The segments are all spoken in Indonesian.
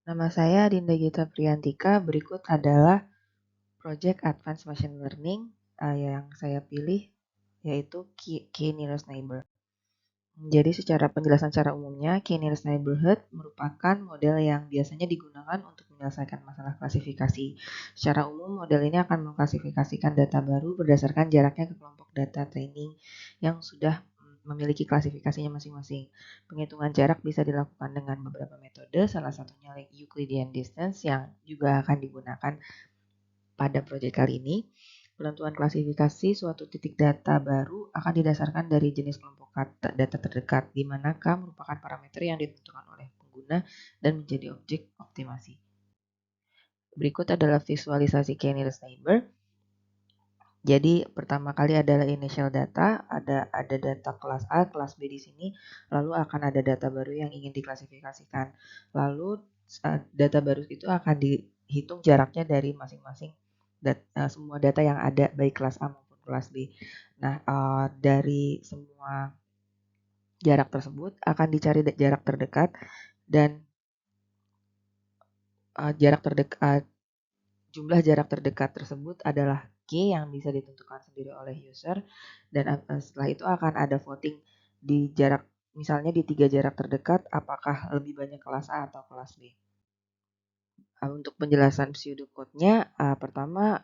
Nama saya Dinda Gita Priyantika. Berikut adalah Project Advanced Machine Learning yang saya pilih, yaitu Key Nearest Neighbor. Jadi secara penjelasan secara umumnya, Key Nearest Neighborhood merupakan model yang biasanya digunakan untuk menyelesaikan masalah klasifikasi. Secara umum, model ini akan mengklasifikasikan data baru berdasarkan jaraknya ke kelompok data training yang sudah memiliki klasifikasinya masing-masing. Penghitungan jarak bisa dilakukan dengan beberapa metode, salah satunya Euclidean distance yang juga akan digunakan pada proyek kali ini. Penentuan klasifikasi suatu titik data baru akan didasarkan dari jenis kelompok data terdekat, di mana K merupakan parameter yang ditentukan oleh pengguna dan menjadi objek optimasi. Berikut adalah visualisasi K Nearest Neighbor. Jadi pertama kali adalah initial data, ada data kelas A, kelas B di sini, lalu akan ada data baru yang ingin diklasifikasikan. Lalu data baru itu akan dihitung jaraknya dari masing-masing semua data yang ada baik kelas A maupun kelas B. Nah, dari semua jarak tersebut akan dicari jarak terdekat dan jumlah jarak terdekat tersebut adalah K yang bisa ditentukan sendiri oleh user, dan setelah itu akan ada voting di jarak, misalnya di 3 jarak terdekat apakah lebih banyak kelas A atau kelas B. Untuk penjelasan pseudocode-nya, pertama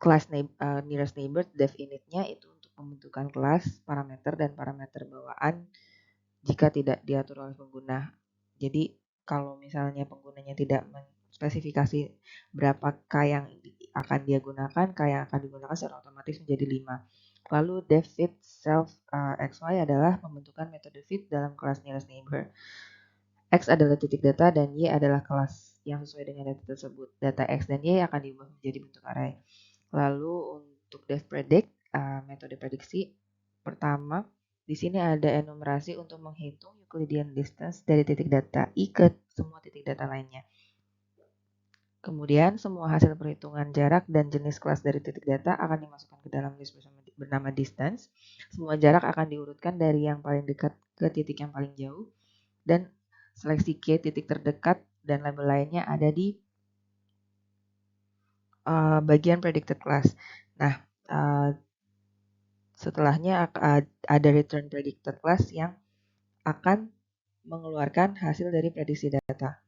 class nearest neighbor def init-nya itu untuk pembentukan kelas, parameter dan parameter bawaan jika tidak diatur oleh pengguna. Jadi kalau misalnya penggunanya tidak spesifikasi berapa K yang akan dia gunakan, K yang akan digunakan secara otomatis menjadi 5. Lalu def fit self xy adalah pembentukan metode fit dalam kelas nearest neighbor. X adalah titik data dan Y adalah kelas yang sesuai dengan data tersebut. Data X dan Y akan diubah menjadi bentuk array. Lalu untuk def predict, metode prediksi pertama, di sini ada enumerasi untuk menghitung Euclidean distance dari titik data I ke semua titik data lainnya. Kemudian semua hasil perhitungan jarak dan jenis kelas dari titik data akan dimasukkan ke dalam list bernama distance. Semua jarak akan diurutkan dari yang paling dekat ke titik yang paling jauh, dan seleksi K titik terdekat dan label lainnya ada di bagian predicted class. Nah, setelahnya ada return predicted class yang akan mengeluarkan hasil dari prediksi data.